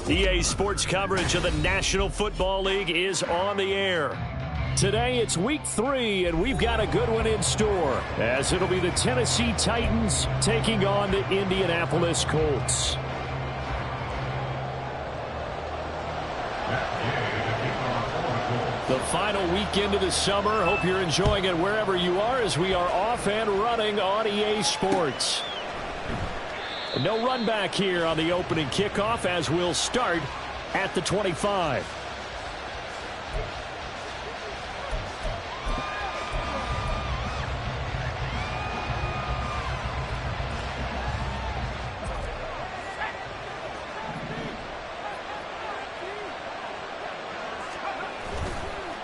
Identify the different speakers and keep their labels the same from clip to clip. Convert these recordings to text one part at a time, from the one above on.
Speaker 1: EA Sports coverage of the National Football League is on the air. Today it's week 3, and we've got a good one in store, as it'll be the Tennessee Titans taking on the Indianapolis Colts. The final weekend of the summer. Hope you're enjoying it wherever you are, as we are off and running on EA Sports. No run back here on the opening kickoff, as we'll start at the 25.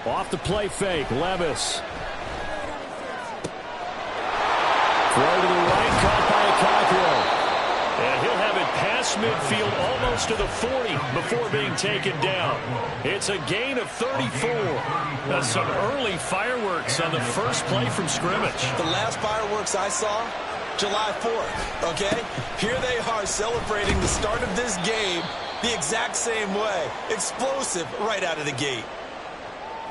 Speaker 1: Off the play fake, Levis. Throw to the right, caught by Cockrell. And he'll have it past midfield, almost to the 40, before being taken down. It's a gain of 34. That's some early fireworks on the first play from scrimmage.
Speaker 2: The last fireworks I saw, July 4th, okay? Here they are celebrating the start of this game the exact same way. Explosive right out of the gate.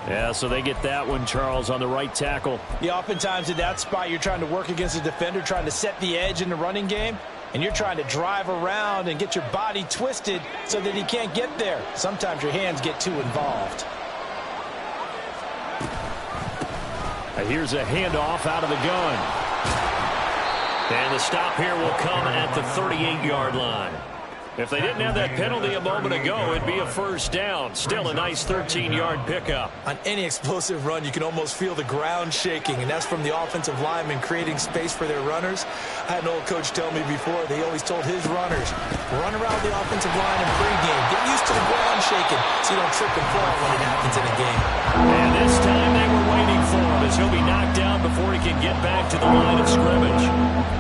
Speaker 1: Yeah, so they get that one, Charles, on the right tackle.
Speaker 3: Yeah, oftentimes in that spot, you're trying to work against a defender, trying to set the edge in the running game, and you're trying to drive around and get your body twisted so that he can't get there. Sometimes your hands get too involved.
Speaker 1: Here's a handoff out of the gun. And the stop here will come at the 38-yard line. If they didn't have that penalty a moment ago, it'd be a first down. Still a nice 13-yard pickup.
Speaker 2: On any explosive run, you can almost feel the ground shaking, and that's from the offensive linemen creating space for their runners. I had an old coach tell me before, they always told his runners, run around the offensive line in pregame. Get used to the ground shaking so you don't trip and fall when it happens in a game.
Speaker 1: And this time they were waiting for him, as he'll be knocked down before he can get back to the line of scrimmage.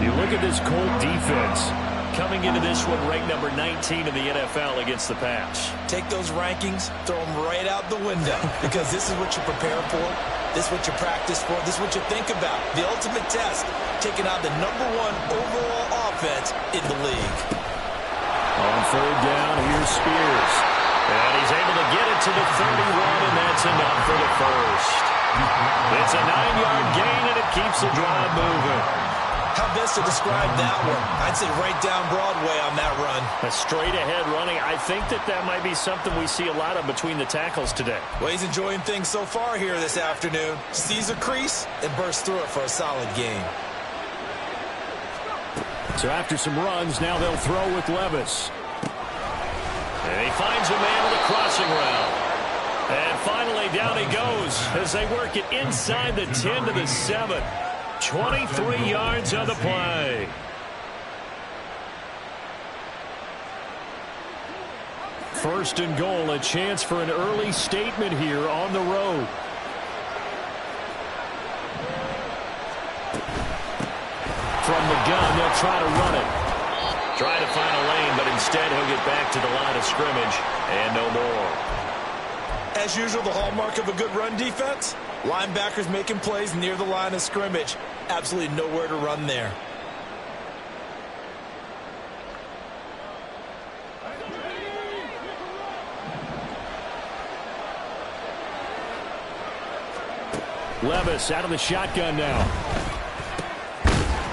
Speaker 1: You look at this Colt defense. Coming into this one, ranked number 19 in the NFL against the pass.
Speaker 2: Take those rankings, throw them right out the window, because this is what you prepare for, this is what you practice for, this is what you think about. The ultimate test, taking out the #1 overall offense in the league.
Speaker 1: On third down, here's Spears. And he's able to get it to the 31, and that's enough for the first. It's a 9-yard gain, and it keeps the drive moving.
Speaker 2: How best to describe that one? I'd say right down Broadway on that run.
Speaker 1: A straight-ahead running. I think that might be something we see a lot of between the tackles today.
Speaker 2: Well, he's enjoying things so far here this afternoon. Sees a crease and bursts through it for a solid gain.
Speaker 1: So after some runs, now they'll throw with Levis. And he finds a man with a crossing route. And finally, down he goes as they work it inside the 10 to the 7. 23 yards on the play. First and goal, a chance for an early statement here on the road. From the gun, they'll try to run it. Try to find a lane, but instead he'll get back to the line of scrimmage and no more.
Speaker 2: As usual, the hallmark of a good run defense, linebackers making plays near the line of scrimmage. Absolutely nowhere to run there.
Speaker 1: Levis out of the shotgun now.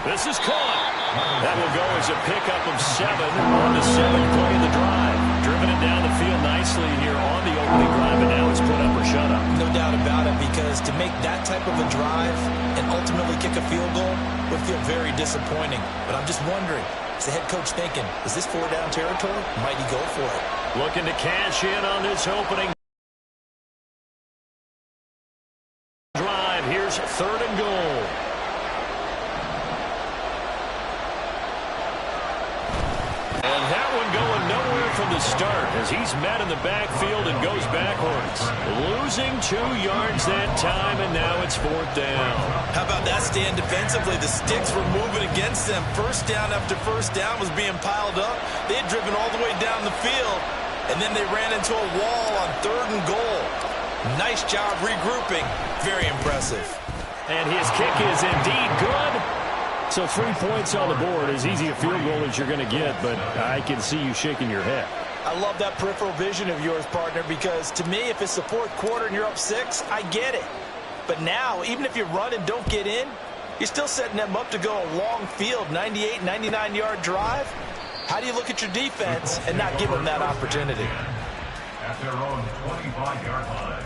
Speaker 1: This is caught. That will go as a pickup of 7 on the 7th play of the drive. Driven it down the field nicely here on the opening drive, and now it's put up or shut up.
Speaker 2: No doubt about it, because to make that type of a drive and ultimately kick a field goal would feel very disappointing. But I'm just wondering, is the head coach thinking, is this 4-down territory? Might he go for it?
Speaker 1: Looking to cash in on this opening drive. Here's 3rd and goal. And that one going nowhere from the start, as he's met in the backfield and goes backwards. Losing 2 yards that time, and now it's 4th down.
Speaker 2: How about that stand defensively? The sticks were moving against them. First down after first down was being piled up. They had driven all the way down the field, and then they ran into a wall on 3rd and goal. Nice job regrouping. Very impressive.
Speaker 1: And his kick is indeed good. So 3 points on the board, as easy a field goal as you're going to get, but I can see you shaking your head.
Speaker 3: I love that peripheral vision of yours, partner, because to me, if it's the fourth quarter and you're up 6, I get it. But now, even if you run and don't get in, you're still setting them up to go a long field, 98, 99-yard drive. How do you look at your defense and not give them that opportunity?
Speaker 4: At their own 25-yard line.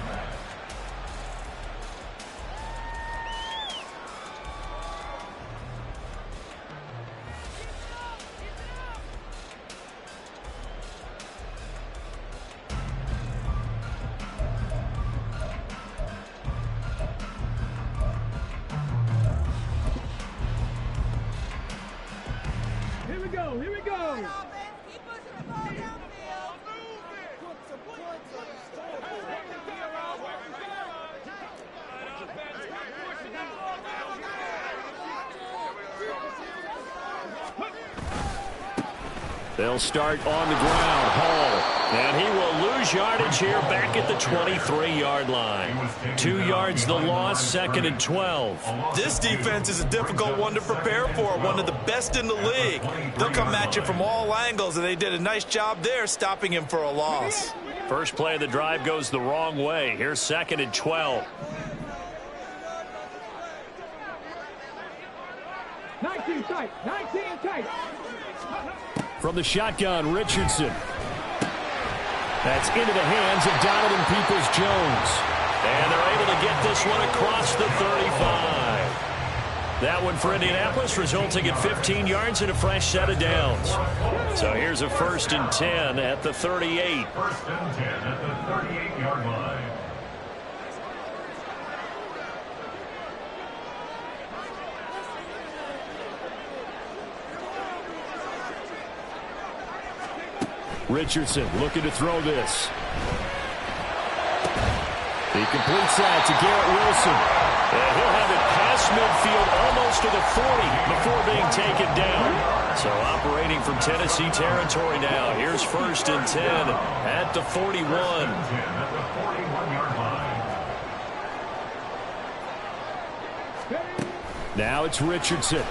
Speaker 5: Here we go.
Speaker 1: They'll start on the ground. Hall. And he will lose yardage here back at the 23-yard line. 2 yards the loss, 2nd and 12.
Speaker 2: This defense is a difficult one to prepare for, one of the best in the league. They'll come at you from all angles, and they did a nice job there stopping him for a loss.
Speaker 1: First play of the drive goes the wrong way. Here's 2nd and 12.
Speaker 5: 19 tight. 19 tight.
Speaker 1: From the shotgun, Richardson. That's into the hands of Donovan Peoples-Jones. And they're able to get this one across the 35. That one for Indianapolis, resulting in 15 yards and a fresh set of downs. So here's a 1st and 10 at the 38.
Speaker 4: 1st and 10 at the 38-yard line.
Speaker 1: Richardson looking to throw this. He completes that to Garrett Wilson. And he'll have it past midfield almost to the 40 before being taken down. So operating from Tennessee territory now. Here's 1st and 10 at the 41.
Speaker 4: 10 at the 41-yard line.
Speaker 1: Now it's Richardson.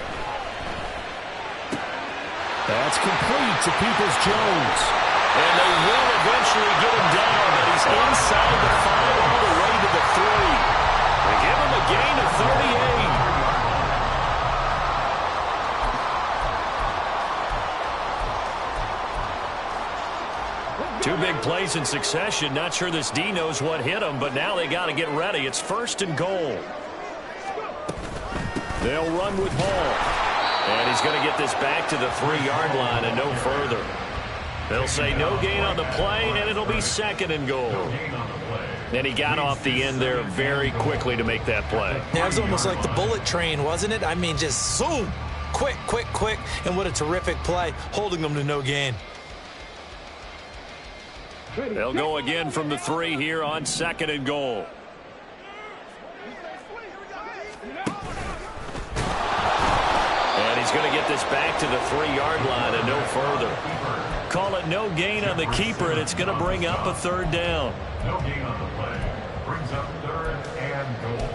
Speaker 1: That's complete to Peoples-Jones. And they will eventually get him down, but he's inside the 5 all the way to the 3. They give him a gain of 38. 2 big plays in succession. Not sure this D knows what hit him, but now they got to get ready. It's 1st and goal. They'll run with Hall. And he's going to get this back to the 3-yard line and no further. They'll say no gain on the play, and it'll be 2nd and goal. And he got off the end there very quickly to make that play.
Speaker 2: Yeah, it was almost like the bullet train, wasn't it? I mean, just zoom. Quick, quick, quick. And what a terrific play, holding them to no gain.
Speaker 1: They'll go again from the 3 here on 2nd and goal. And he's going to get this back to the 3-yard line and no further. Call it no gain on the keeper, and it's going to bring up a 3rd down.
Speaker 4: No gain on the play. Brings up 3rd and goal.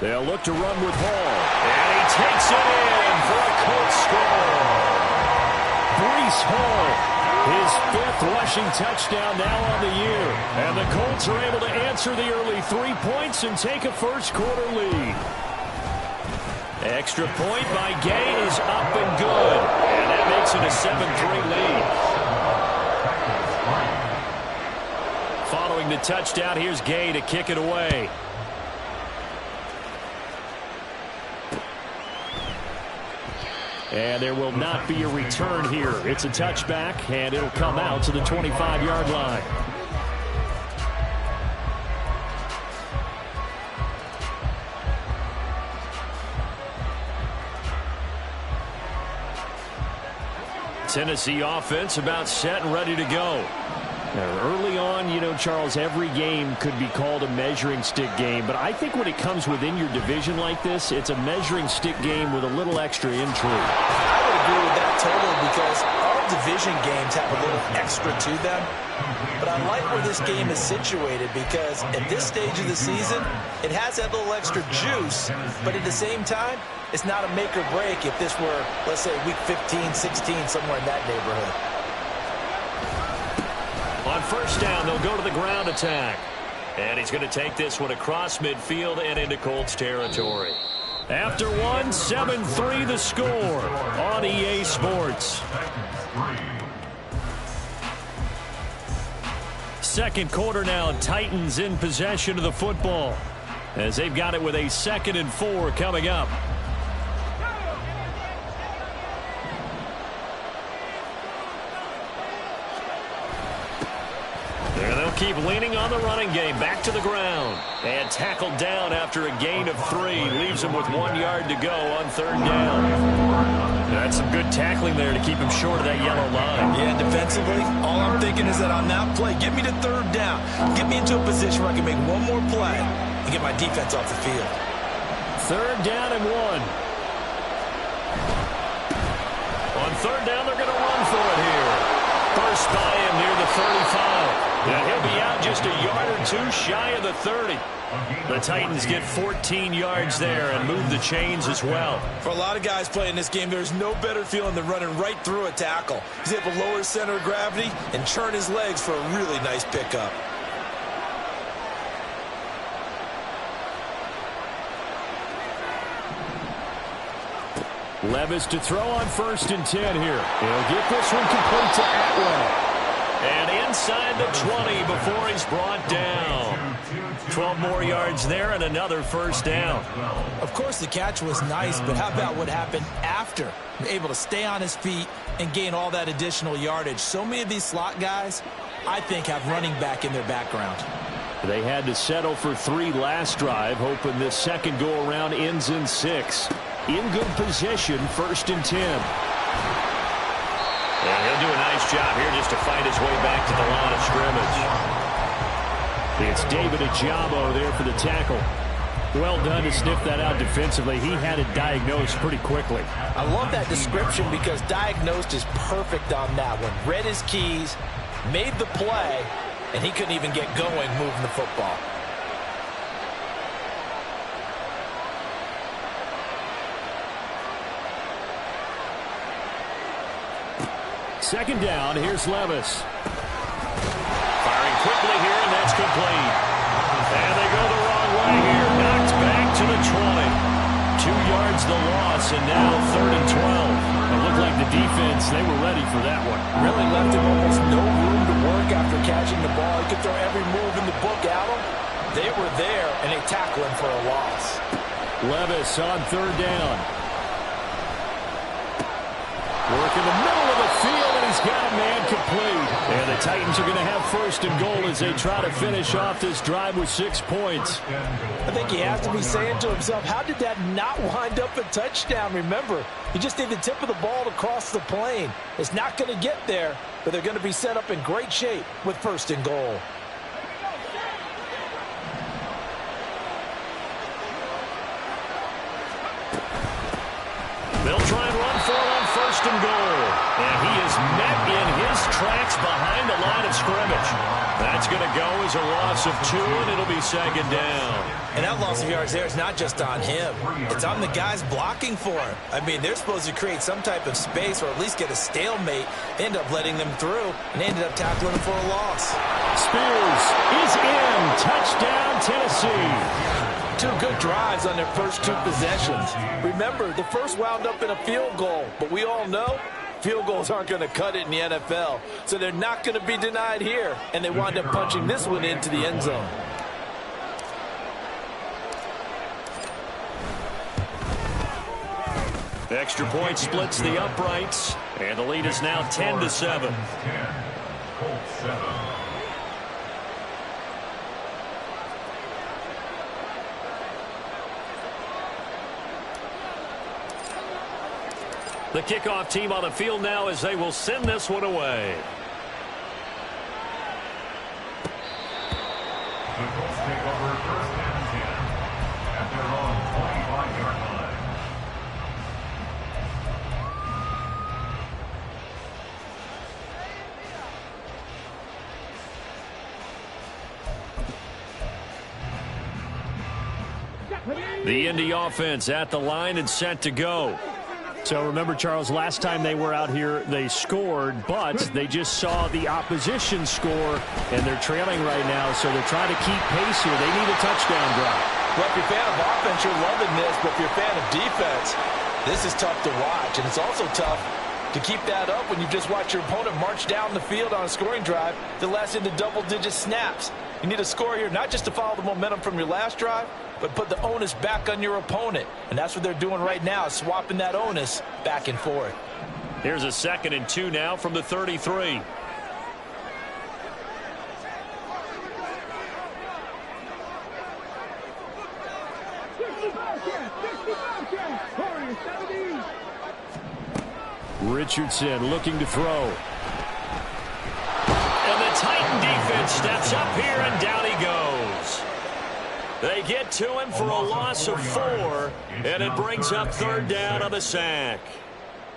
Speaker 1: They'll look to run with Hall. And he takes it in for a Colts score. Breece Hall, his 5th rushing touchdown now on the year. And the Colts are able to answer the early 3 points and take a first-quarter lead. Extra point by Gay is up and good. And that makes it a 7-3 lead. Following the touchdown, here's Gay to kick it away. And there will not be a return here. It's a touchback, and it'll come out to the 25-yard line. Tennessee offense about set and ready to go. Now, early on, you know, Charles, every game could be called a measuring stick game. But I think when it comes within your division like this, it's a measuring stick game with a little extra intrigue.
Speaker 3: I would agree with that totally because all division games have a little extra to them. But I like where this game is situated because at this stage of the season, it has that little extra juice. But at the same time, it's not a make or break if this were, let's say, week 15, 16, somewhere in that neighborhood.
Speaker 1: On first down, they'll go to the ground attack. And he's going to take this one across midfield and into Colts territory. After one, 7-3 the score on EA Sports. Second quarter now, Titans in possession of the football as they've got it with a 2nd and 4 coming up. There they'll keep leaning on the running game. Back to the ground. And tackled down after a gain of 3. Leaves him with 1 yard to go on 3rd down. That's some good tackling there to keep him short of that yellow line.
Speaker 3: Yeah, defensively, all I'm thinking is that on that play, get me to 3rd down. Get me into a position where I can make one more play and get my defense off the field.
Speaker 1: 3rd down and 1. On 3rd down, they're going to run for it here. First by him near the 35. And he'll be out just a yard or 2 shy of the 30. The Titans get 14 yards there and move the chains as well.
Speaker 3: For a lot of guys playing this game, there's no better feeling than running right through a tackle. He's able to lower his center of gravity and churn his legs for a really nice pickup.
Speaker 1: Levis to throw on 1st and 10 here. He'll get this one complete to Atwell. And inside the 20 before he's brought down. 12 more yards there and another 1st down.
Speaker 3: Of course, the catch was nice, but how about what happened after? Able to stay on his feet and gain all that additional yardage. So many of these slot guys, I think, have running back in their background.
Speaker 1: They had to settle for 3 last drive, hoping this second go-around ends in 6. In good position, 1st and 10. And he'll do a nice job here just to fight his way back to the line of scrimmage. It's David Ojabo there for the tackle. Well done to sniff that out defensively. He had it diagnosed pretty quickly.
Speaker 3: I love that description because diagnosed is perfect on that one. Read his keys, made the play, and he couldn't even get going moving the football.
Speaker 1: Second down, here's Levis. Firing quickly here, and that's complete. And they go the wrong way here. Knocked back to the 20. 2 yards the loss, and now 3rd and 12. It looked like the defense, they were ready for that one.
Speaker 3: Really left him almost no room to work after catching the ball. He could throw every move in the book at him. They were there, and they tackled him for a loss.
Speaker 1: Levis on 3rd down. Work in the middle of the field, and he's got a man complete. And the Titans are going to have 1st and goal as they try to finish off this drive with 6 points.
Speaker 3: I think he has to be saying to himself, how did that not wind up a touchdown? Remember, he just need the tip of the ball to cross the plane. It's not going to get there, but they're going to be set up in great shape with 1st and goal.
Speaker 1: They'll try and run for it on 1st and goal. And he is met in his tracks behind the line of scrimmage. That's going to go as a loss of 2, and it'll be 2nd down.
Speaker 3: And that loss of yards there is not just on him. It's on the guys blocking for him. I mean, they're supposed to create some type of space or at least get a stalemate. They end up letting them through and ended up tackling him for a loss.
Speaker 1: Spears is in. Touchdown, Tennessee.
Speaker 3: 2 good drives on their first 2 possessions. Remember, the first wound up in a field goal, but we all know field goals aren't going to cut it in the NFL, so they're not going to be denied here, and they wind up punching this one into the end zone.
Speaker 1: The extra point splits the uprights, and the lead is now 10-7.
Speaker 4: 10, Colts 7.
Speaker 1: The kickoff team on the field now as they will send this one away.
Speaker 4: The Colts take over first and 10 at their own 25-yard line.
Speaker 1: The Indy offense at the line and set to go.
Speaker 6: So remember, Charles, last time they were out here, they scored, but they just saw the opposition score, and they're trailing right now, so they're trying to keep pace here. They need a touchdown drive.
Speaker 3: Well, if you're a fan of offense, you're loving this, but if you're a fan of defense, this is tough to watch, and it's also tough to keep that up when you just watch your opponent march down the field on a scoring drive that lasts into double-digit snaps. You need a score here, not just to follow the momentum from your last drive, but put the onus back on your opponent. And that's what they're doing right now, swapping that onus back and forth.
Speaker 1: Here's a 2nd and 2 now from the 33. Richardson looking to throw. And the Titan defense steps up here, and down he goes. They get to him for a loss of 4, and it brings up 3rd down on the sack.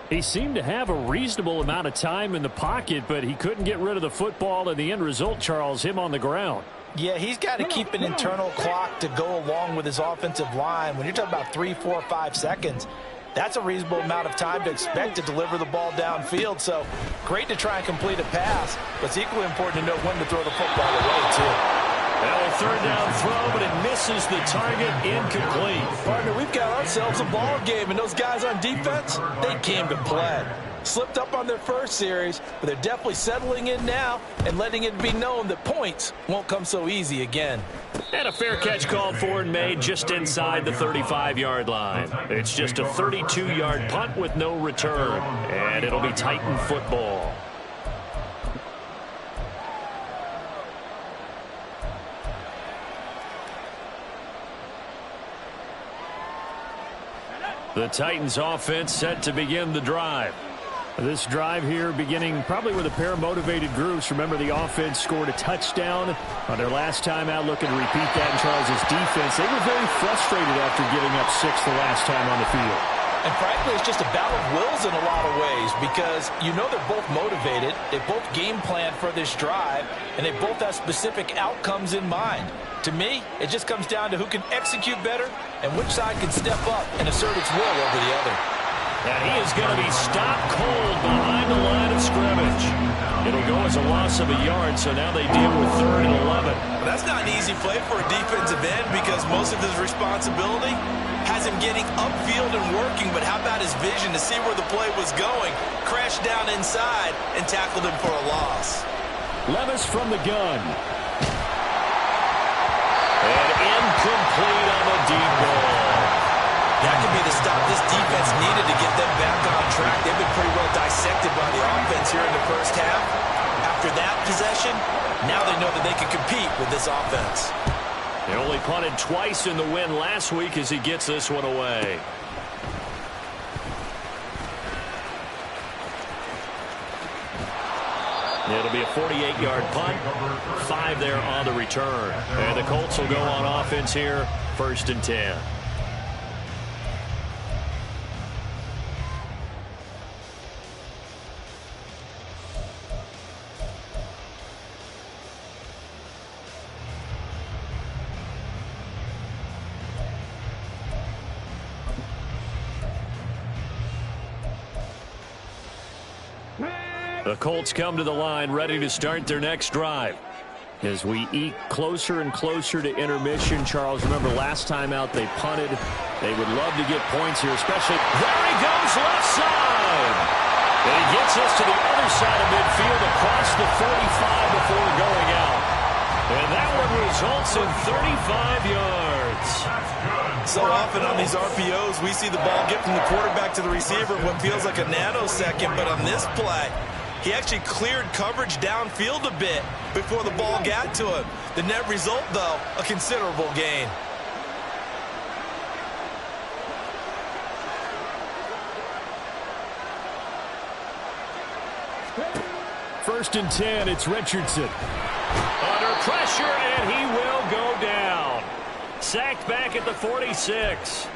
Speaker 6: He seemed to have a reasonable amount of time in the pocket, but he couldn't get rid of the football, and the end result, Charles, him on the ground.
Speaker 3: Yeah, he's got to keep an internal clock to go along with his offensive line. When you're talking about 3, 4, 5 seconds, that's a reasonable amount of time to expect to deliver the ball downfield. So great to try and complete a pass, but it's equally important to know when to throw the football away, too.
Speaker 1: Well, a 3rd down throw, but it misses the target, incomplete.
Speaker 3: Partner, we've got ourselves a ball game, and those guys on defense, they came to play. Slipped up on their first series, but they're definitely settling in now and letting it be known that points won't come so easy again.
Speaker 1: And a fair catch called for and made just inside the 35-yard line. It's just a 32-yard punt with no return, and it'll be Titan football. The Titans offense set to begin the drive.
Speaker 6: This drive here beginning probably with a pair of motivated groups. Remember, the offense scored a touchdown on their last time out, looking to repeat that in Charles's defense. They were very frustrated after giving up 6 the last time on the field.
Speaker 3: And frankly, it's just a battle of wills in a lot of ways because you know they're both motivated, they both game plan for this drive, and they both have specific outcomes in mind. To me, it just comes down to who can execute better and which side can step up and assert its will over the other.
Speaker 1: And he is going to be stopped cold behind the line of scrimmage. It'll go as a loss of a yard, so now they deal with 3rd and 11.
Speaker 2: Well, that's not an easy play for a defensive end because most of his responsibility has him getting upfield and working, but how about his vision to see where the play was going, crashed down inside, and tackled him for a loss.
Speaker 6: Levis from the gun.
Speaker 1: And incomplete on the deep ball.
Speaker 2: That could be the stop this defense needed to get them back on track. They've been pretty well dissected by the offense here in the first half. After that possession, now they know that they can compete with this offense.
Speaker 1: They only punted twice in the win last week as he gets this one away. It'll be a 48-yard punt, 5 there on the return. And the Colts will go on offense here, 1st and 10. The Colts come to the line ready to start their next drive. As we eke closer and closer to intermission, Charles, remember last time out they punted. They would love to get points here, especially. There he goes, left side. And he gets us to the other side of midfield across the 45 before going out. And that one results in 35 yards.
Speaker 2: So often on these RPOs, we see the ball get from the quarterback to the receiver in what feels like a nanosecond, but on this play, he actually cleared coverage downfield a bit before the ball got to him. The net result, though, a considerable gain.
Speaker 6: First and 10, it's Richardson.
Speaker 1: Under pressure, and he will go down. Sacked back at the 46.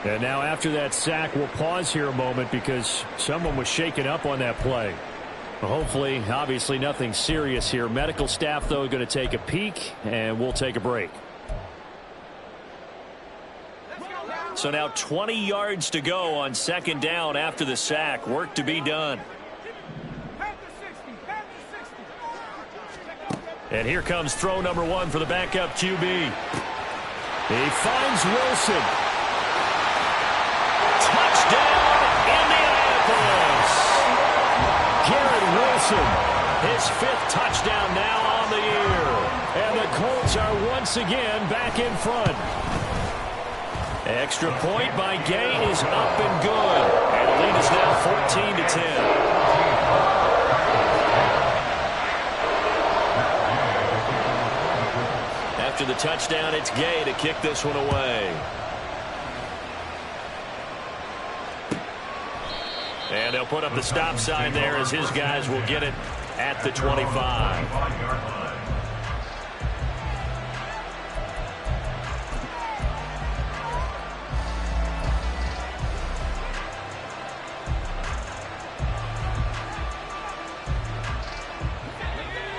Speaker 6: And now after that sack, we'll pause here a moment because someone was shaken up on that play. Hopefully, obviously nothing serious here. Medical staff, though, going to take a peek, and we'll take a break.
Speaker 1: So now 20 yards to go on second down after the sack. Work to be done. And here comes throw number 1 for the backup QB. He finds Wilson. Touchdown, Indianapolis. Garrett Wilson, his 5th touchdown now on the year. And the Colts are once again back in front. Extra point by Gay is up and good. And the lead is now 14-10. After the touchdown, it's Gay to kick this one away. And they'll put up the stop sign there as his guys will get it at the 25.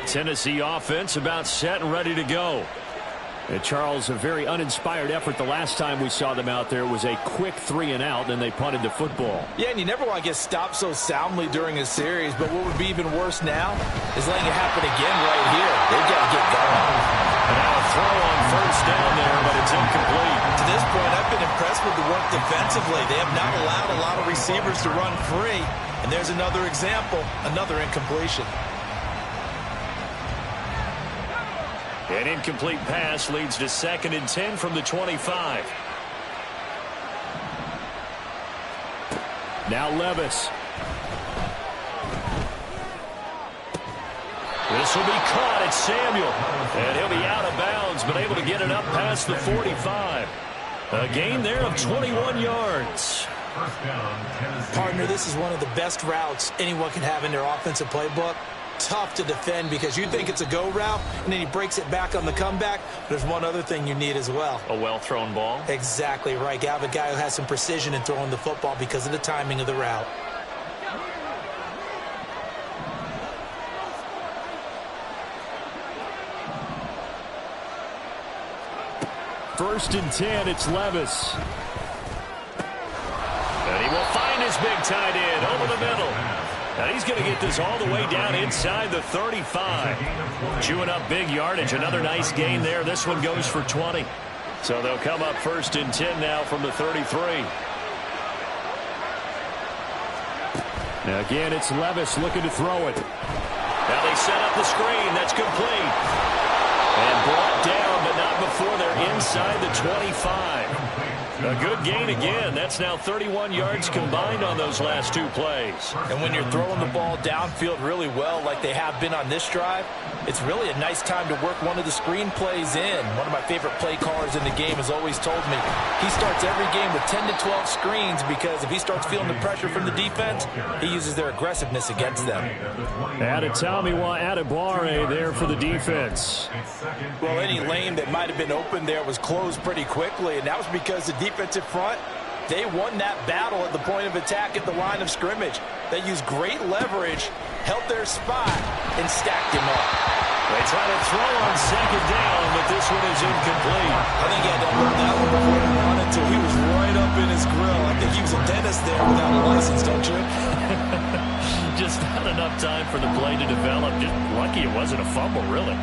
Speaker 1: Tennessee offense about set and ready to go. And Charles, a very uninspired effort the last time we saw them out there. It was a quick 3-and-out, then they punted the football.
Speaker 3: Yeah, and you never want to get stopped so soundly during a series, but what would be even worse now is letting it happen again right here. They've got to get going.
Speaker 1: And now a throw on first down there, but it's incomplete.
Speaker 3: To this point, I've been impressed with the work defensively. They have not allowed a lot of receivers to run free. And there's another example, another incompletion.
Speaker 1: An incomplete pass leads to 2nd and 10 from the 25.
Speaker 6: Now Levis.
Speaker 1: This will be caught at Samuel. And he'll be out of bounds, but able to get it up past the 45. A gain there of 21 yards.
Speaker 3: Partner, this is one of the best routes anyone can have in their offensive playbook. Tough to defend because you think it's a go route, and then he breaks it back on the comeback. There's one other thing you need as well.
Speaker 1: A well-thrown ball.
Speaker 3: Exactly right. You have a guy who has some precision in throwing the football because of the timing of the route.
Speaker 6: First and 10, it's Levis.
Speaker 1: And he will find his big tight end over the middle. And he's going to get this all the way down inside the 35. Chewing up big yardage. Another nice gain there. This one goes for 20. So they'll come up first and 10 now from the 33.
Speaker 6: Now again, it's Levis looking to throw it.
Speaker 1: Now they set up the screen. That's complete. And brought down, but not before they're inside the 25. A good gain again. That's now 31 yards combined on those last 2 plays.
Speaker 3: And when you're throwing the ball downfield really well like they have been on this drive, it's really a nice time to work one of the screen plays in. One of my favorite play callers in the game has always told me he starts every game with 10 to 12 screens because if he starts feeling the pressure from the defense, he uses their aggressiveness against them.
Speaker 6: Adetomiwa Adebawore there for the defense.
Speaker 3: Well, any lane that might have been open there was closed pretty quickly, and that was because the defensive front, they won that battle at the point of attack at the line of scrimmage. They used great leverage, held their spot, and stacked him up.
Speaker 1: They try to throw on second down, but this one is incomplete.
Speaker 3: I think he had to hold that one before he wanted to. He was right up in his grill. I think he was a dentist there without a license, don't you?
Speaker 1: Just not enough time for the play to develop. Just lucky it wasn't a fumble, really.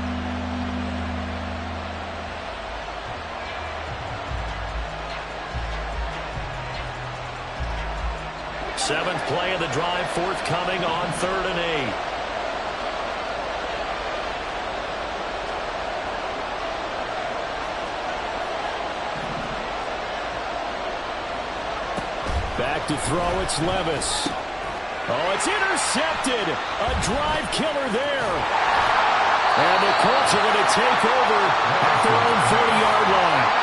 Speaker 1: Seventh play of the drive, forthcoming on 3rd and 8.
Speaker 6: Back to throw, it's Levis. Oh, it's intercepted. A drive killer there. And the Colts are going to take over at their own 40-yard line.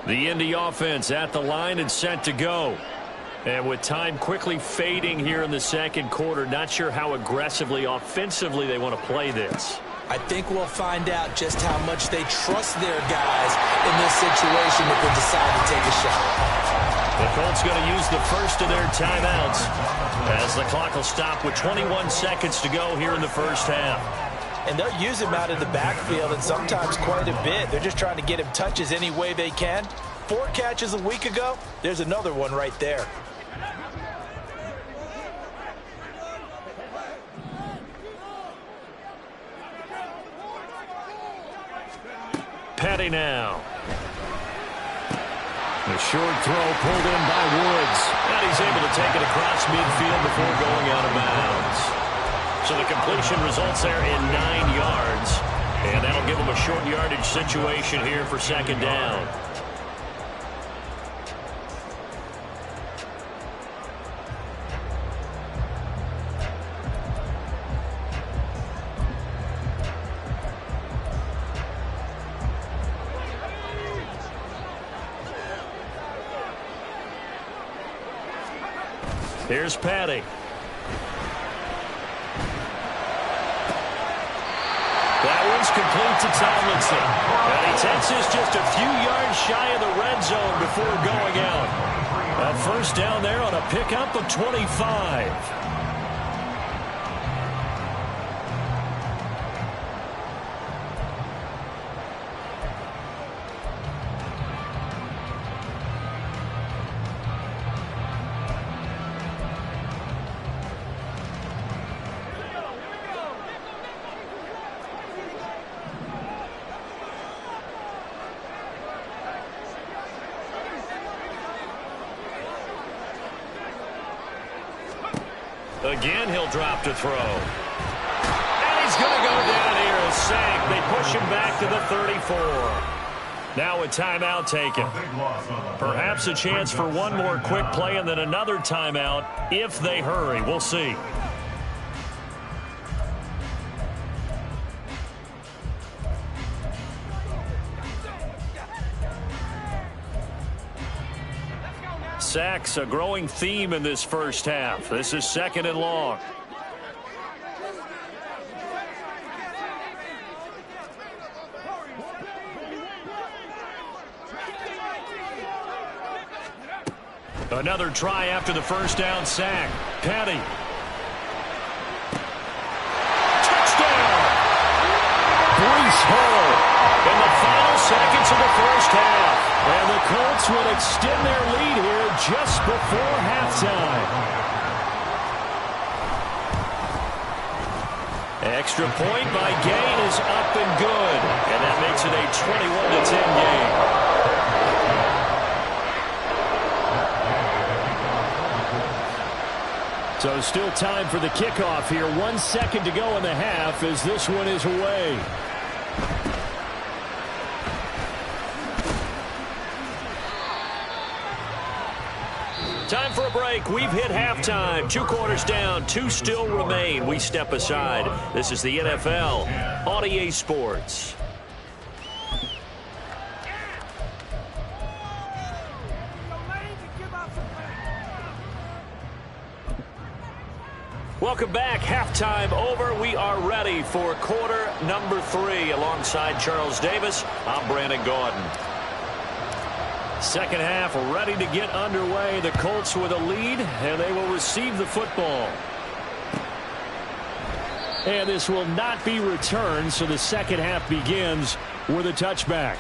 Speaker 1: The Indy offense at the line and set to go. And with time quickly fading here in the second quarter, not sure how aggressively, offensively they want to play this.
Speaker 2: I think we'll find out just how much they trust their guys in this situation if they decide to take a shot.
Speaker 1: The Colts going to use the first of their timeouts as the clock will stop with 21 seconds to go here in the first half.
Speaker 3: And they'll use him out of the backfield and sometimes quite a bit. They're just trying to get him touches any way they can. 4 catches a week ago, there's another one right there.
Speaker 1: Petty now. The short throw pulled in by Woods. And he's able to take it across midfield before going out of bounds. So the completion results there in 9 yards. And that'll give him a short yardage situation here for second down. Here's Petty. That one's complete to Tomlinson. And he takes this just a few yards shy of the red zone before going out. A first down there on a pickup of 25. Again, he'll drop to throw. And he's going to go down here as sacked. They push him back to the 34. Now a timeout taken. Perhaps a chance for one more quick play and then another timeout if they hurry. We'll see. Sacks, a growing theme in this first half. This is second and long. Another try after the first down sack. Petty. Touchdown! Breece Hall in the final seconds of the first half. And the Colts will extend their lead here just before halftime. Extra point by Gain is up and good. And that makes it a 21-10 game. So still time for the kickoff here. 1 second to go in the half as this one is away. Time for a break. We've hit halftime. 2 quarters down. 2 still remain. We step aside. This is the NFL on EA Sports. Welcome back. Halftime over. We are ready for quarter number 3 alongside Charles Davis. I'm Brandon Gaudin. Second half ready to get underway. The Colts with a lead, and they will receive the football. And this will not be returned, so the second half begins with a touchback.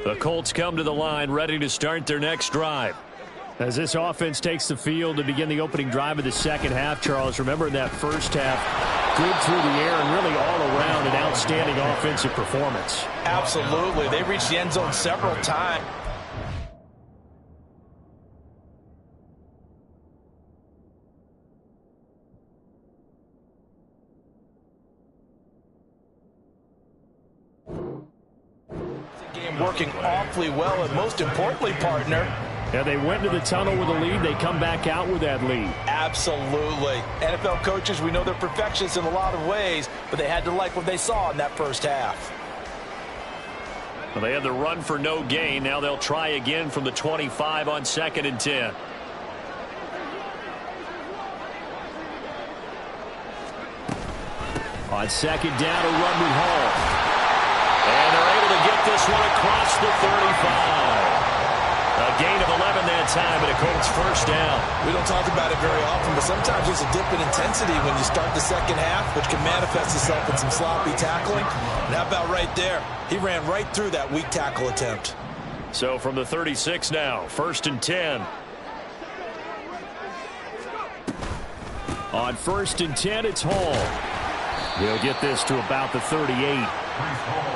Speaker 1: The Colts come to the line ready to start their next drive. As this offense takes the field to begin the opening drive of the second half, Charles, remember that first half, good through the air and really all around an outstanding offensive performance.
Speaker 3: Absolutely. They reached the end zone several times. been working awfully well, and most importantly, partner,
Speaker 6: Yeah, they went to the tunnel with a lead. They come back out with that lead.
Speaker 3: absolutely. NFL coaches, we know they're perfectionists in a lot of ways, but they had to like what they saw in that first half.
Speaker 1: Well, they had the run for no gain. Now they'll try again from the 25 on 2nd and 10.
Speaker 6: On 2nd down, a run with Hall.
Speaker 1: And they're able to get this one across the 35. A gain of 11 that time, and a Colts first down.
Speaker 2: We don't talk about it very often, but sometimes there's a dip in intensity when you start the second half, which can manifest itself in some sloppy tackling. And how about right there? He ran right through that weak tackle attempt.
Speaker 1: So from the 36 now, 1st and 10.
Speaker 6: On 1st and 10, it's Hall. He'll get this to about the 38.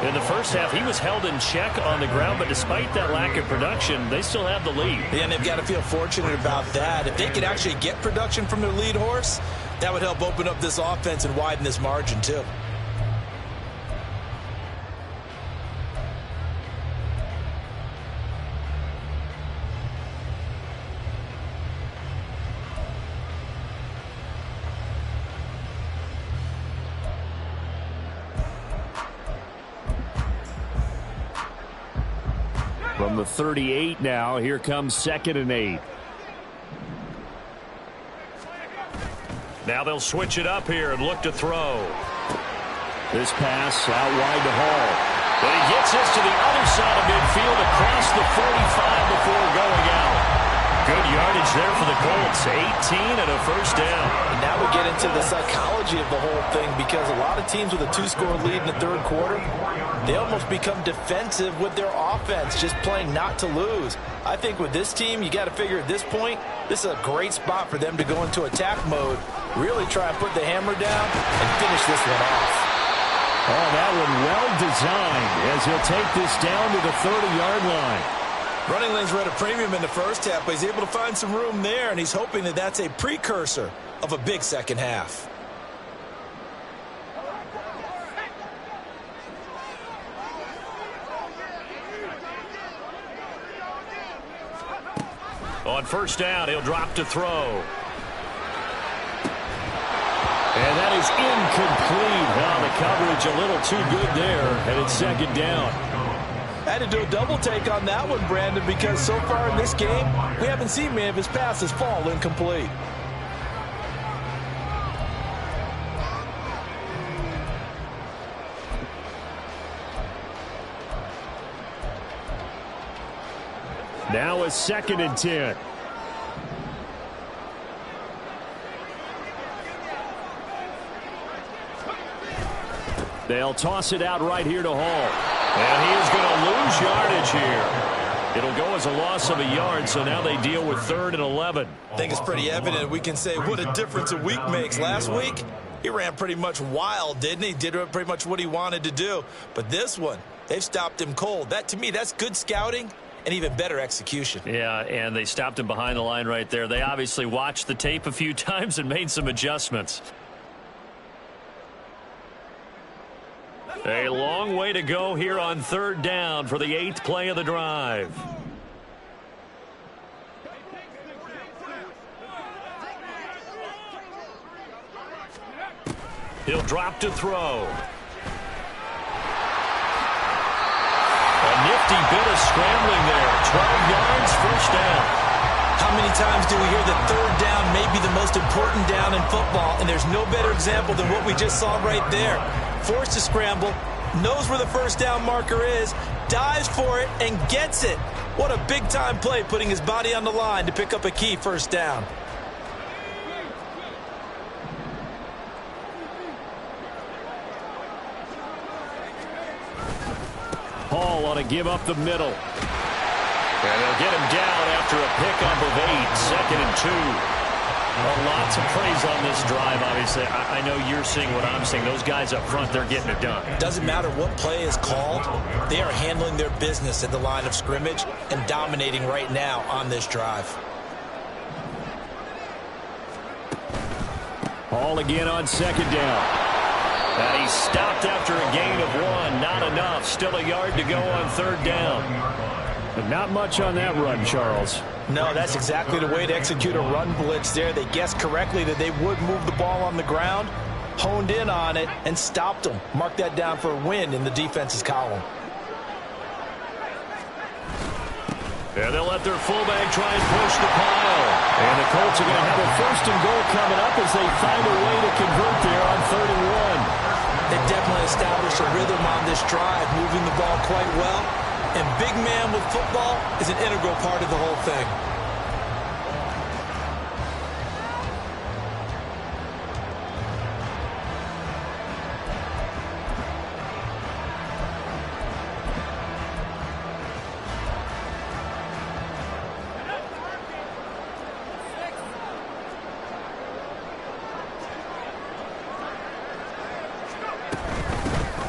Speaker 1: In the first half, he was held in check on the ground, but despite that lack of production, they still have the lead.
Speaker 2: Yeah, and they've got to feel fortunate about that. If they could actually get production from their lead horse, that would help open up this offense and widen this margin too.
Speaker 6: From the 38 now, here comes 2nd and 8.
Speaker 1: Now they'll switch it up here and look to throw.
Speaker 6: This pass out wide to Hall.
Speaker 1: But he gets this to the other side of midfield across the 45 before going out. Good yardage there for the Colts. 18 and a first down.
Speaker 3: And now we get into the psychology of the whole thing, because a lot of teams with a 2-score lead in the third quarter, they almost become defensive with their offense, just playing not to lose. I think with this team, you got to figure at this point, this is a great spot for them to go into attack mode, really try and put the hammer down and finish this one off.
Speaker 6: Oh, that one well designed as he'll take this down to the 30-yard line.
Speaker 2: Running lanes were at a premium in the first half, but he's able to find some room there, and he's hoping that that's a precursor of a big second half.
Speaker 1: On first down, he'll drop to throw.
Speaker 6: And that is incomplete. Well, the coverage a little too good there, and it's 2nd down.
Speaker 3: I had to do a double take on that one, Brandon, because so far in this game, we haven't seen many of his passes fall incomplete.
Speaker 6: Now a 2nd and 10. They'll toss it out right here to Hall.
Speaker 1: And he is going to lose yardage here. It'll go as a loss of a yard, so now they deal with 3rd and 11.
Speaker 2: I think it's pretty evident. We can say what a difference a week makes. Last week, he ran pretty much wild, didn't he? Did pretty much what he wanted to do. But this one, they've stopped him cold. That, to me, that's good scouting and even better execution.
Speaker 1: Yeah, and they stopped him behind the line right there. They obviously watched the tape a few times and made some adjustments. A long way to go here on 3rd down for the 8th play of the drive. He'll drop to throw. A nifty bit of scrambling there. 12 yards, first down.
Speaker 2: How many times do we hear that 3rd down may be the most important down in football, and there's no better example than what we just saw right there. Forced to scramble, knows where the first down marker is, dives for it, and gets it. What a big-time play, putting his body on the line to pick up a key first down.
Speaker 6: Hall ought to give up the middle.
Speaker 1: And they'll get him down after a pickup of 8, 2nd and 2. Well, lots of praise on this drive, obviously. I know you're seeing what I'm seeing. Those guys up front, they're getting it done.
Speaker 2: Doesn't matter what play is called. They are handling their business at the line of scrimmage and dominating right now on this drive.
Speaker 6: Hall again on 2nd down.
Speaker 1: And he's stopped after a gain of 1. Not enough. Still a yard to go on third down.
Speaker 6: But not much on that run, Charles.
Speaker 3: No, that's exactly the way to execute a run blitz there. They guessed correctly that they would move the ball on the ground, honed in on it, and stopped them. Mark that down for a win in the defense's column.
Speaker 1: And they'll let their fullback try and push the pile. And the Colts are going to have a first and goal coming up as they find a way to convert there on 3rd and 1.
Speaker 2: They definitely established a rhythm on this drive, moving the ball quite well. And big man with football is an integral part of the whole thing.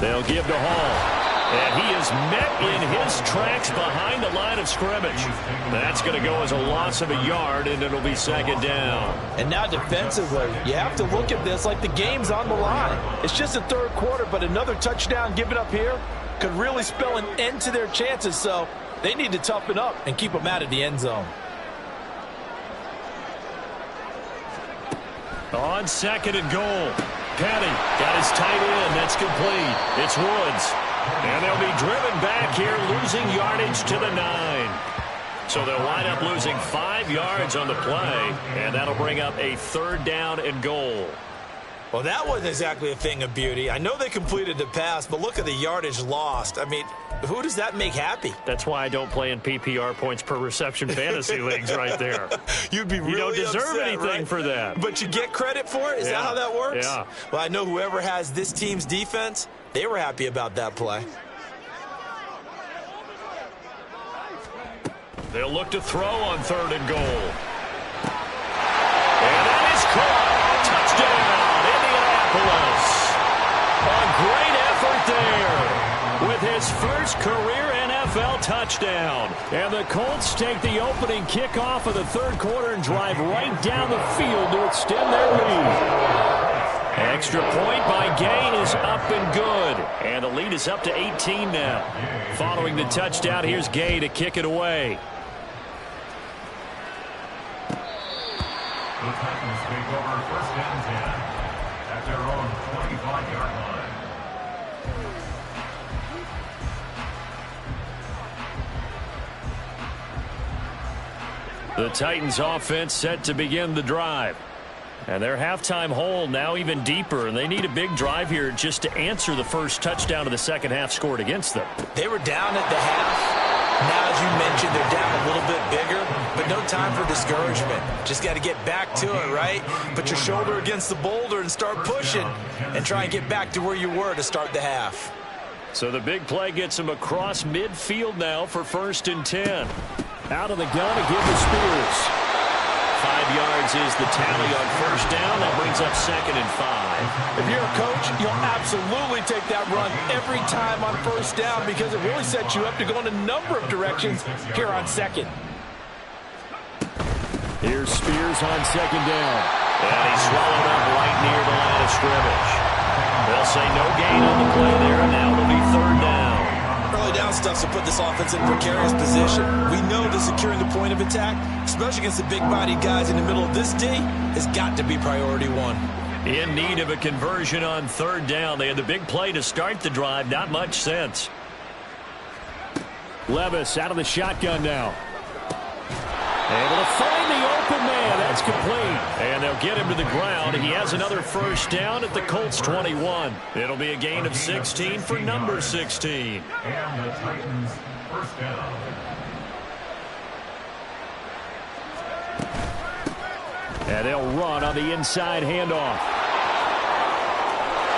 Speaker 1: They'll give to Hall. And he is met in his tracks behind the line of scrimmage. That's going to go as a loss of a yard, and it'll be 2nd down.
Speaker 3: And now defensively, you have to look at this like the game's on the line. It's just the 3rd quarter, but another touchdown given up here could really spell an end to their chances. So they need to toughen up and keep them out of the end zone.
Speaker 1: On 2nd and goal. Petty got his tight end. That's complete. It's Woods. And they'll be driven back here, losing yardage to the 9. So they'll wind up losing 5 yards on the play, and that'll bring up a 3rd down and goal.
Speaker 2: Well, that wasn't exactly a thing of beauty. I know they completed the pass, but look at the yardage lost. I mean, who does that make happy?
Speaker 1: That's why I don't play in PPR points per reception fantasy leagues right there.
Speaker 2: You'd be really
Speaker 1: You don't deserve
Speaker 2: upset,
Speaker 1: anything
Speaker 2: right?
Speaker 1: for that.
Speaker 2: But you get credit for it? Is that how that works?
Speaker 1: Yeah.
Speaker 2: Well, I know whoever has this team's defense, they were happy about that play.
Speaker 1: They'll look to throw on 3rd and goal. And that is caught. Touchdown, Indianapolis. A great effort there with his first career NFL touchdown. And the Colts take the opening kickoff of the 3rd quarter and drive right down the field to extend their lead. Extra point by Gain is up and good. And the lead is up to 18 now. Following the touchdown, here's Gay to kick it away.
Speaker 4: The Titans take over 1st and 10 at their own 25-yard line.
Speaker 1: The Titans offense set to begin the drive. And their halftime hole now even deeper, and they need a big drive here just to answer the first touchdown of the second half scored against them.
Speaker 2: They were down at the half. Now, as you mentioned, they're down a little bit bigger, but no time for discouragement. Just got to get back to it, right? Put your shoulder against the boulder and start pushing and try and get back to where you were to start the half.
Speaker 1: So the big play gets them across midfield now for 1st and 10.
Speaker 6: Out of the gun to give to Spears.
Speaker 1: 5 yards is the tally on 1st down. That brings up 2nd and 5.
Speaker 3: If you're a coach, you'll absolutely take that run every time on 1st down because it really sets you up to go in a number of directions here on 2nd.
Speaker 6: Here's Spears on 2nd down.
Speaker 1: And he's swallowed up right near the line of scrimmage. They'll say no gain on the play there, and now it'll be 3rd down.
Speaker 2: Early down stuff to put this offense in a precarious position. We know that securing the point of attack, especially against the big-bodied guys in the middle of this D, has got to be priority 1.
Speaker 1: In need of a conversion on 3rd down. They had the big play to start the drive. Not much sense.
Speaker 6: Levis out of the shotgun now. Able to find the open man. That's complete. And they'll get him to the ground. He has another 1st down at the Colts 21. It'll be a gain of 16 for number 16.
Speaker 4: And the Titans 1st down.
Speaker 6: And they'll run on the inside handoff.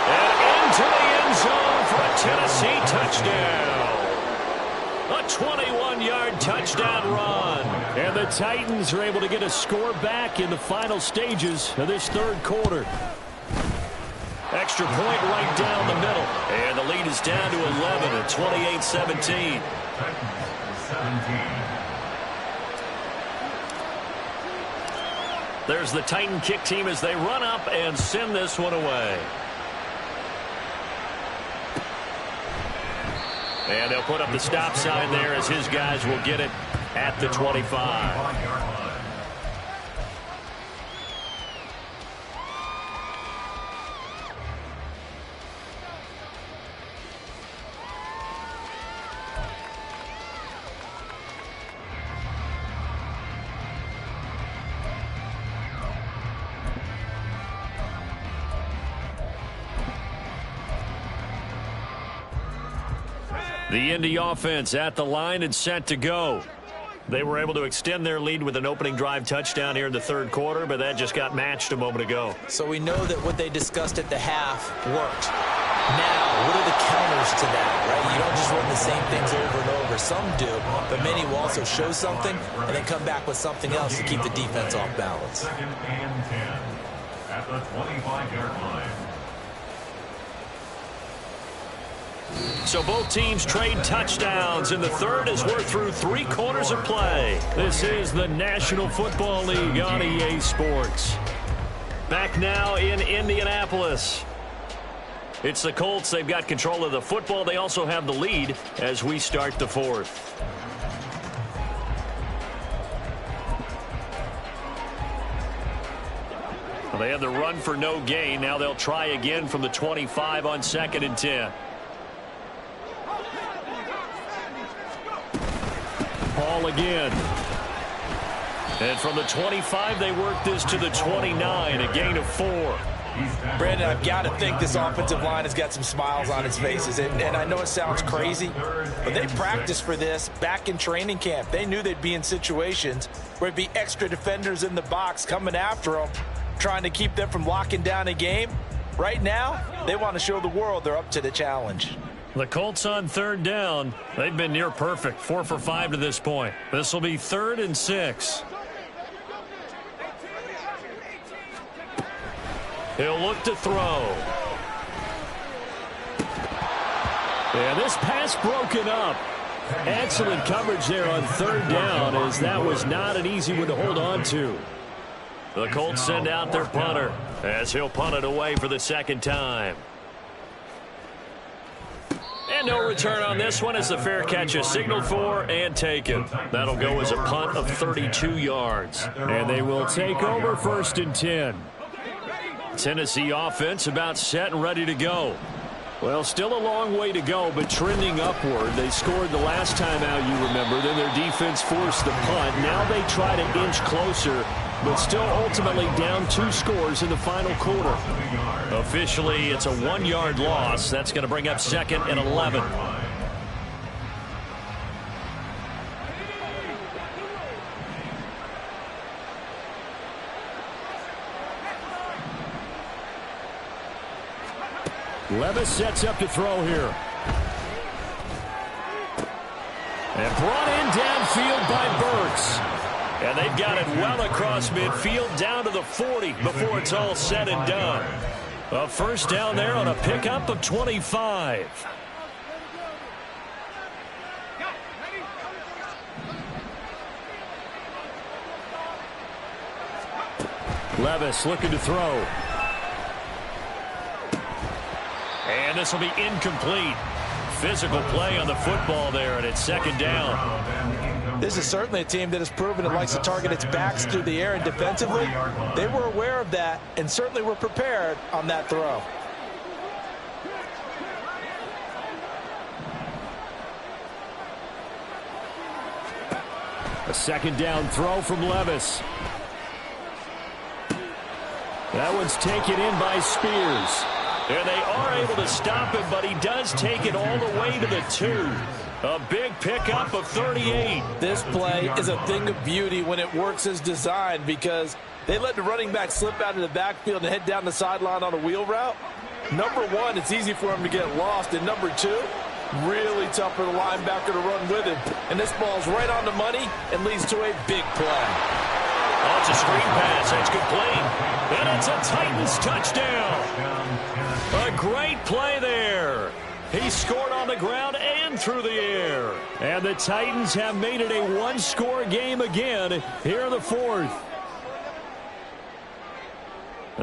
Speaker 1: And into the end zone for a Tennessee touchdown. A 21-yard touchdown run.
Speaker 6: And the Titans are able to get a score back in the final stages of this 3rd quarter.
Speaker 1: Extra point right down the middle. And the lead is down to 11 at 28-17.
Speaker 4: Titans 17.
Speaker 1: There's the Titan kick team as they run up and send this one away. And they'll put up the stop sign there as his guys will get it at the 25. The Indy offense at the line and set to go. They were able to extend their lead with an opening drive touchdown here in the third quarter, but that just got matched a moment ago.
Speaker 2: So we know that what they discussed at the half worked. Now, what are the counters to that, right? You don't just run the same things over and over. Some do, but many will also show something and then come back with something else to keep the defense off balance.
Speaker 4: Second and 10 at the 25-yard line.
Speaker 1: So both teams trade touchdowns in the third as we're through 3 quarters of play. This is the National Football League on EA Sports. Back now in Indianapolis. It's the Colts. They've got control of the football. They also have the lead as we start the fourth. Well, they had the run for no gain. Now they'll try again from the 25 on 2nd and 10. Ball again. And from the 25, they work this to the 29, a gain of 4.
Speaker 3: Brandon, I've got to think this offensive line has got some smiles on its faces. And I know it sounds crazy, but they practiced for this back in training camp. They knew they'd be in situations where it'd be extra defenders in the box coming after them, trying to keep them from locking down a game. Right now, they want to show the world they're up to the challenge.
Speaker 1: The Colts on 3rd down. They've been near perfect, 4 for 5 to this point. This will be 3rd and 6. He'll look to throw. Yeah, this pass broken up. Excellent coverage there on 3rd down, as that was not an easy one to hold on to. The Colts send out their punter as he'll punt it away for the 2nd time. And no return on this one as the fair catch is signaled for and taken. That'll go as a punt of 32 yards. And they will take over 1st and 10. Tennessee offense about set and ready to go. Well, still a long way to go, but trending upward. They scored the last time out, you remember. Then their defense forced the punt. Now they try to inch closer, but still ultimately down 2 scores in the final quarter. Officially, it's a 1-yard loss. That's going to bring up 2nd and 11. Levis sets up to throw here. And brought in downfield by Burks. And they've got it well across midfield down to the 40 before it's all said and done. A 1st down there on a pickup of 25. Levis looking to throw. And this will be incomplete. Physical play on the football there, and it's 2nd down.
Speaker 3: This is certainly a team that has proven it likes to target its backs through the air and defensively. They were aware of that and certainly were prepared on that throw.
Speaker 6: A 2nd down throw from Levis. That one's taken in by Spears.
Speaker 1: And they are able to stop him, but he does take it all the way to the 2. A big pickup of 38.
Speaker 3: This play is a thing of beauty when it works as designed, because they let the running back slip out of the backfield and head down the sideline on a wheel route. Number 1, it's easy for him to get lost. And number 2, really tough for the linebacker to run with him. And this ball's right on the money and leads to a big play.
Speaker 1: Oh, it's a screen pass. That's complete. And it's a Titans touchdown. A great play there. He scored on the ground and through the air.
Speaker 6: And the Titans have made it a 1-score game again here in the 4th.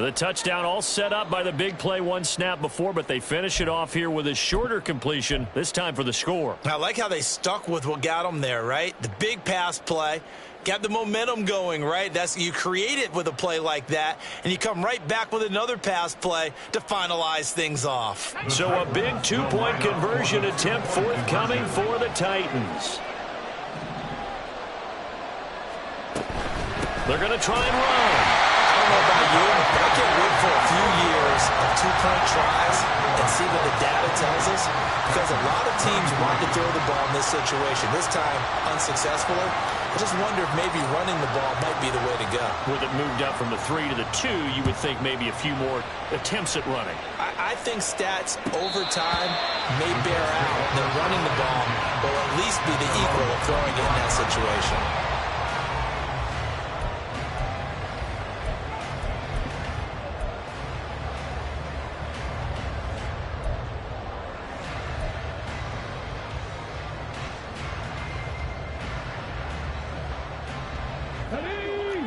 Speaker 1: The touchdown all set up by the big play one snap before, but they finish it off here with a shorter completion, this time for the score.
Speaker 3: I like how they stuck with what got them there, right? The big pass play, got the momentum going, right? You create it with a play like that, and you come right back with another pass play to finalize things off.
Speaker 1: So a big 2-point conversion attempt forthcoming for the Titans. They're going to try and run.
Speaker 3: I don't know about you, but I can't wait for a few years of 2-point tries and see what the data tells us, because a lot of teams want to throw the ball in this situation. This time, unsuccessfully. I just wonder if maybe running the ball might be the way to go.
Speaker 1: With it moved up from the 3 to the 2, you would think maybe a few more attempts at running.
Speaker 3: I think stats over time may bear out that running the ball will at least be the equal of throwing it in that situation.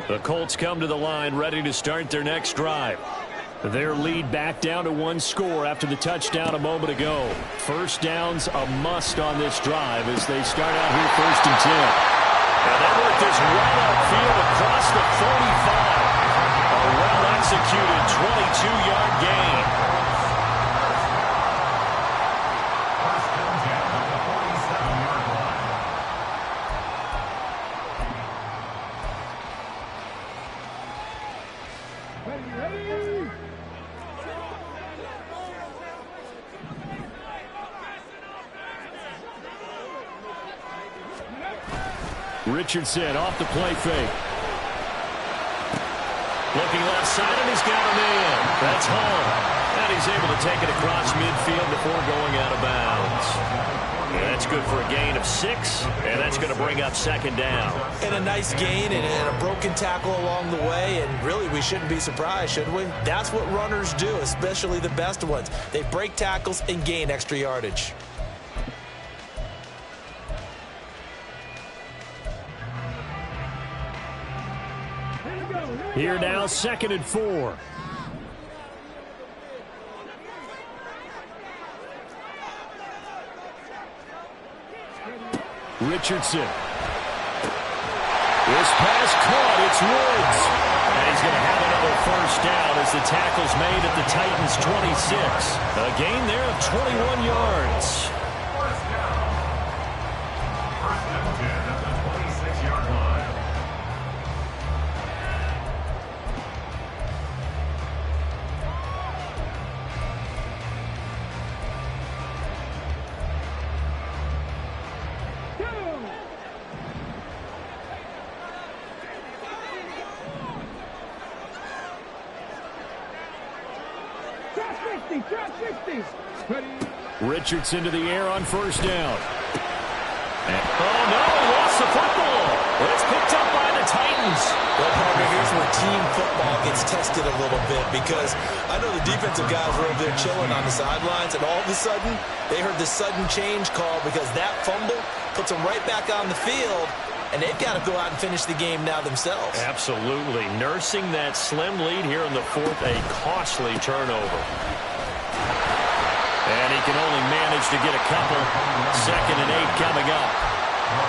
Speaker 1: The Colts come to the line ready to start their next drive. Their lead back down to 1 score after the touchdown a moment ago. First down's a must on this drive as they start out here 1st and 10. And they work this right upfield across the 45. A well-executed 22-yard gain.
Speaker 4: First and 10 at the 47-yard line.
Speaker 5: Ready?
Speaker 6: Richardson off the play fake.
Speaker 1: Looking left side, and he's got him in. That's home. And he's able to take it across midfield before going out of bounds. And that's good for a gain of 6, and that's going to bring up 2nd down.
Speaker 3: And a nice gain and a broken tackle along the way, and really we shouldn't be surprised, should we? That's what runners do, especially the best ones. They break tackles and gain extra yardage.
Speaker 6: Here now, 2nd and 4. Richardson. This pass caught. It's Woods.
Speaker 1: And he's going to have another 1st down as the tackle's made at the Titans' 26. A gain there of 21 yards.
Speaker 4: First down. First and 10 at the 26-yard line.
Speaker 5: Trap 60. Ready?
Speaker 6: Richardson to the air on 1st down.
Speaker 1: Oh, no, he lost the football. Well, it's picked up by the Titans.
Speaker 3: Well, partner, here's where team football gets tested a little bit, because I know the defensive guys were over there chilling on the sidelines, and all of a sudden, they heard the sudden change call because that fumble puts them right back on the field, and they've got to go out and finish the game now themselves.
Speaker 1: Absolutely. Nursing that slim lead here in the 4th, a costly turnover. And he can only manage to get a couple. 2nd and 8 coming up.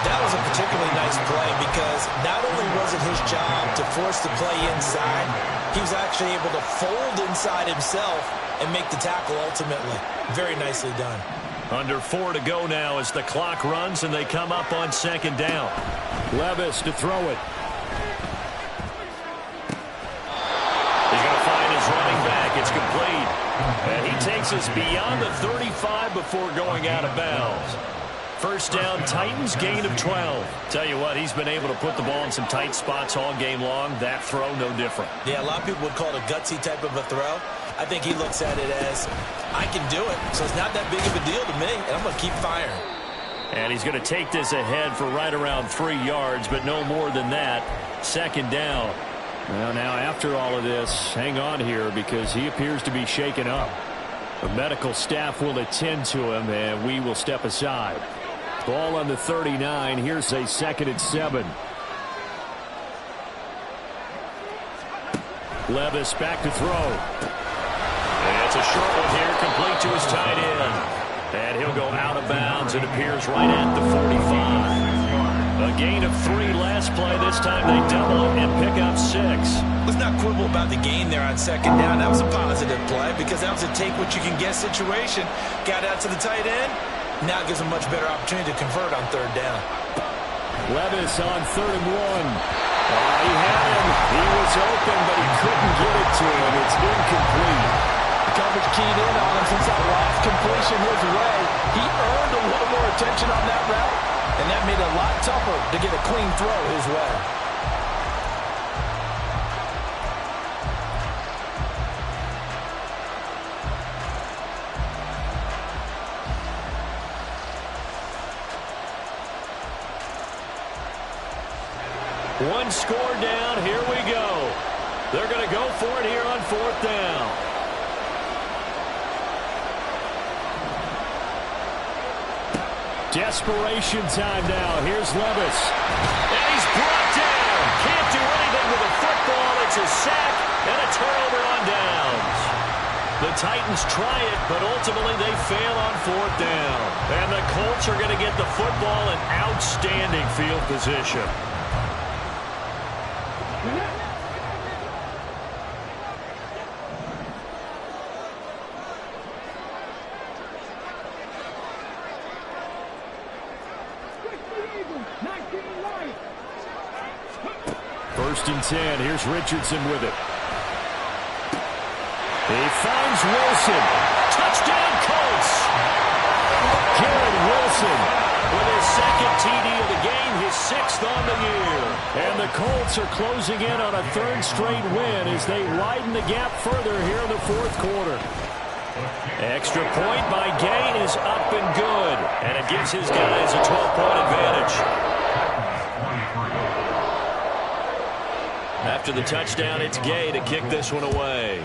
Speaker 3: That was a particularly nice play because not only was it his job to force the play inside, he was actually able to fold inside himself and make the tackle ultimately. Very nicely done.
Speaker 1: Under 4 to go now as the clock runs and they come up on 2nd down.
Speaker 6: Levis to throw it.
Speaker 1: He's going to find his running back. It's complete. And he takes us beyond the 35 before going out of bounds. First down, Titans, gain of 12. Tell you what, he's been able to put the ball in some tight spots all game long. That throw, no different.
Speaker 3: Yeah, a lot of people would call it a gutsy type of a throw. I think he looks at it as, I can do it, so it's not that big of a deal to me, and I'm going to keep firing.
Speaker 1: And he's going to take this ahead for right around 3 yards, but no more than that. 2nd down.
Speaker 6: Well, now after all of this, hang on here because he appears to be shaken up. The medical staff will attend to him, and we will step aside. Ball on the 39. Here's a 2nd and 7.
Speaker 1: Levis back to throw. And it's a short one here, complete to his tight end. And he'll go out of bounds. It appears right at the 45. A gain of 3 last play. This time they double it and pick up 6.
Speaker 3: Let's not quibble about the gain there on second down. That was a positive play because that was a take-what-you-can-get situation. Got out to the tight end. Now it gives them a much better opportunity to convert on third down.
Speaker 6: Levis on 3rd and 1.
Speaker 1: He had him. He was open, but he couldn't get it to him. It's incomplete.
Speaker 3: The coverage keyed in on him since that last completion his way. He earned a little more attention on that route, and that made it a lot tougher to get a clean throw his way.
Speaker 1: One score down. Here we go. They're going to go for it here on 4th down. Desperation time now. Here's Levis. And he's brought down. Can't do anything with the football. It's a sack and a turnover on downs. The Titans try it, but ultimately they fail on 4th down. And the Colts are going to get the football in outstanding field position. First and 10. Here's Richardson with it. He finds Wilson. Touchdown, Colts. Garrett Wilson with his 2nd TD of the game, his 6th on the year. And the Colts are closing in on a 3rd straight win as they widen the gap further here in the 4th quarter. Extra point by Gay is up and good. And it gives his guys a 12-point advantage. After the touchdown, it's Gay to kick this one away.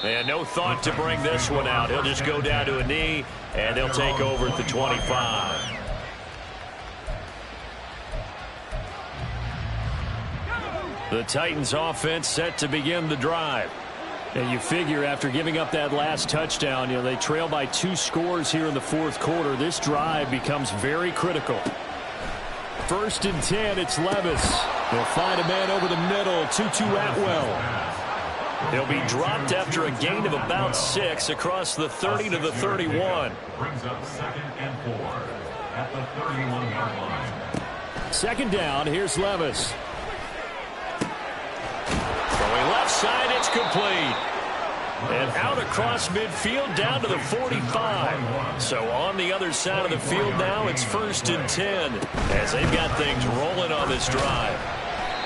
Speaker 1: And no thought to bring this one out. He'll just go down to a knee, and they'll take over at the 25. The Titans offense set to begin the drive. And you figure after giving up that last touchdown, they trail by 2 scores here in the 4th quarter. This drive becomes very critical. 1st and 10, it's Levis. They'll find a man over the middle, Tutu Atwell. He'll be dropped after a gain of about 6 across the 30 to the 31.
Speaker 4: Brings up 2nd and 4 at the 31-yard line.
Speaker 1: 2nd down, here's Levis. Throwing left side, it's complete. And out across midfield down to the 45. So on the other side of the field now, it's 1st and 10 as they've got things rolling on this drive.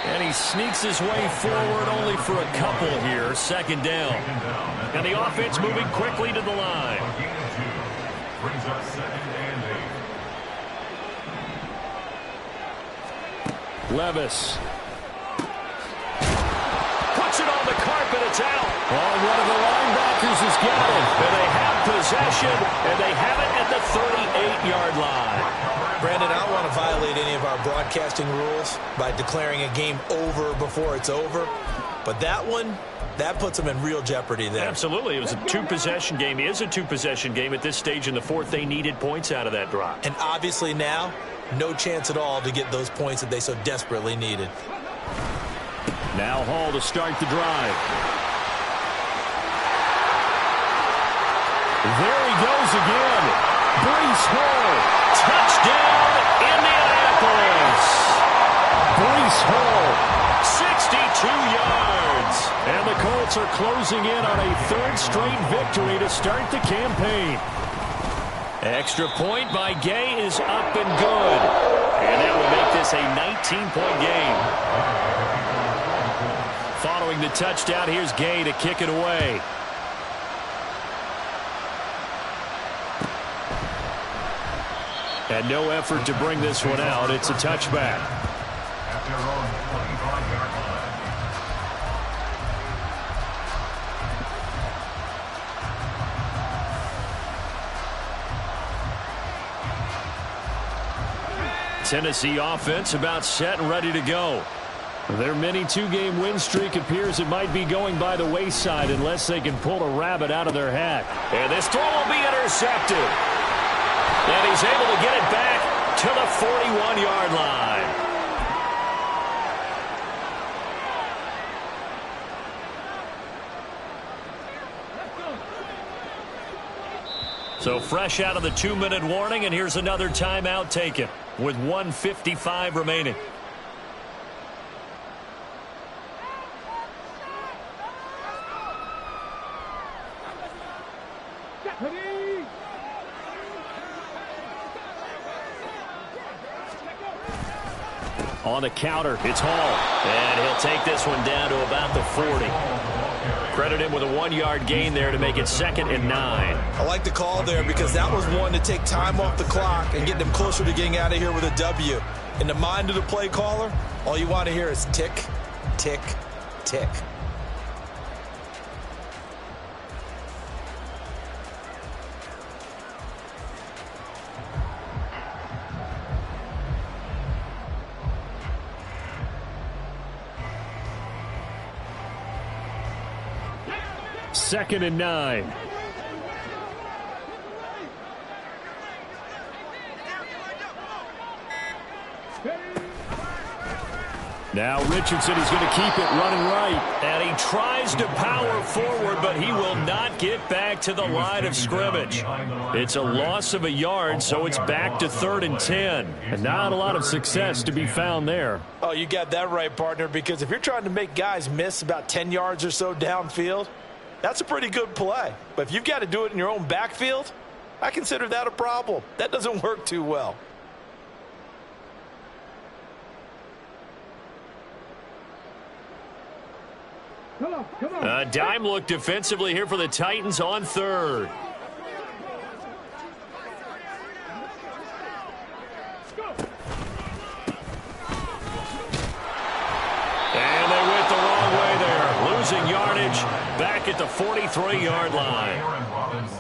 Speaker 1: And he sneaks his way forward only for a couple here, 2nd down. And the offense moving quickly to the line.
Speaker 4: Brings up 2nd and 8.
Speaker 1: Levis. Puts it on the carpet, it's out. Oh, one of the linebackers has got it. And they have possession, and they have it at the 38-yard line.
Speaker 3: Brandon, I don't want to violate any of our broadcasting rules by declaring a game over before it's over. But that one, that puts them in real jeopardy there.
Speaker 1: Absolutely. It was a 2-possession game. It is a 2-possession game at this stage in the 4th. They needed points out of that drive.
Speaker 3: And obviously now, no chance at all to get those points that they so desperately needed.
Speaker 1: Now Hall to start the drive. There he goes again. Breece Hall. Touchdown, Indianapolis. Breece Hall, 62 yards. And the Colts are closing in on a 3rd straight victory to start the campaign. Extra point by Gay is up and good. And that will make this a 19-point game. Following the touchdown, here's Gay to kick it away. And no effort to bring this one out. It's a touchback.
Speaker 4: At their own 25-yard line.
Speaker 1: Tennessee offense about set and ready to go.
Speaker 6: Their mini two-game win streak appears it might be going by the wayside unless they can pull a rabbit out of their hat.
Speaker 1: And this throw will be intercepted. And he's able to get it back to the 41-yard line. So fresh out of the 2-minute warning, and here's another timeout taken with 1:55 remaining.
Speaker 6: On the counter, it's Hall.
Speaker 1: And he'll take this one down to about the 40. Credit him with a 1-yard gain there to make it 2nd and 9.
Speaker 2: I like the call there because that was one to take time off the clock and get them closer to getting out of here with a W. In the mind of the play caller, all you want to hear is tick, tick, tick.
Speaker 6: Second and 9. Now Richardson is going to keep it running right.
Speaker 1: And he tries to power forward, but he will not get back to the line of scrimmage. It's a loss of a yard, so it's back to 3rd and 10.
Speaker 6: And not a lot of success to be found there.
Speaker 3: Oh, you got that right, partner, because if you're trying to make guys miss about 10 yards or so downfield, that's a pretty good play. But if you've got to do it in your own backfield, I consider that a problem. That doesn't work too well.
Speaker 1: A dime look defensively here for the Titans on 3rd. And they went the wrong way there. Losing yardage back at the 43-yard line.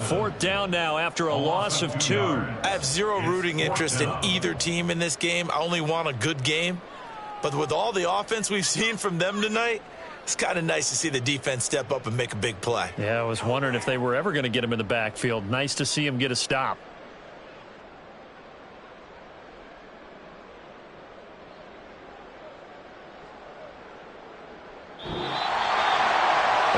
Speaker 1: 4th down now after a loss of 2.
Speaker 2: I have zero rooting interest in either team in this game. I only want a good game. But with all the offense we've seen from them tonight, it's kind of nice to see the defense step up and make a big play.
Speaker 6: Yeah, I was wondering if they were ever going to get him in the backfield. Nice to see him get a stop.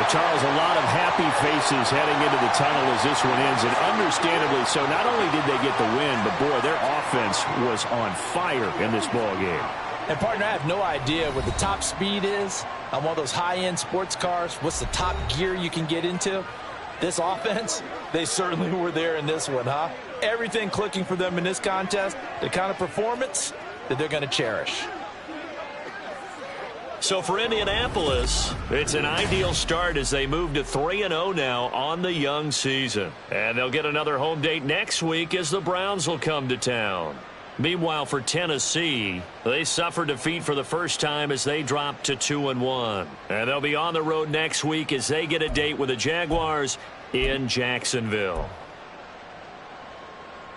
Speaker 6: Charles, a lot of happy faces heading into the tunnel as this one ends, and understandably so. Not only did they get the win, but boy, their offense was on fire in this ball game.
Speaker 3: And, partner, I have no idea what the top speed is on one of those high-end sports cars. What's the top gear you can get into? This offense, they certainly were there in this one, huh? Everything clicking for them in this contest, the kind of performance that they're going to cherish.
Speaker 1: So for Indianapolis, it's an ideal start as they move to 3-0 now on the young season. And they'll get another home date next week as the Browns will come to town. Meanwhile, for Tennessee, they suffered defeat for the first time as they dropped to 2-1. And they'll be on the road next week as they get a date with the Jaguars in Jacksonville.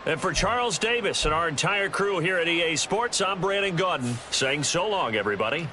Speaker 1: And for Charles Davis and our entire crew here at EA Sports, I'm Brandon Gaudin saying so long, everybody.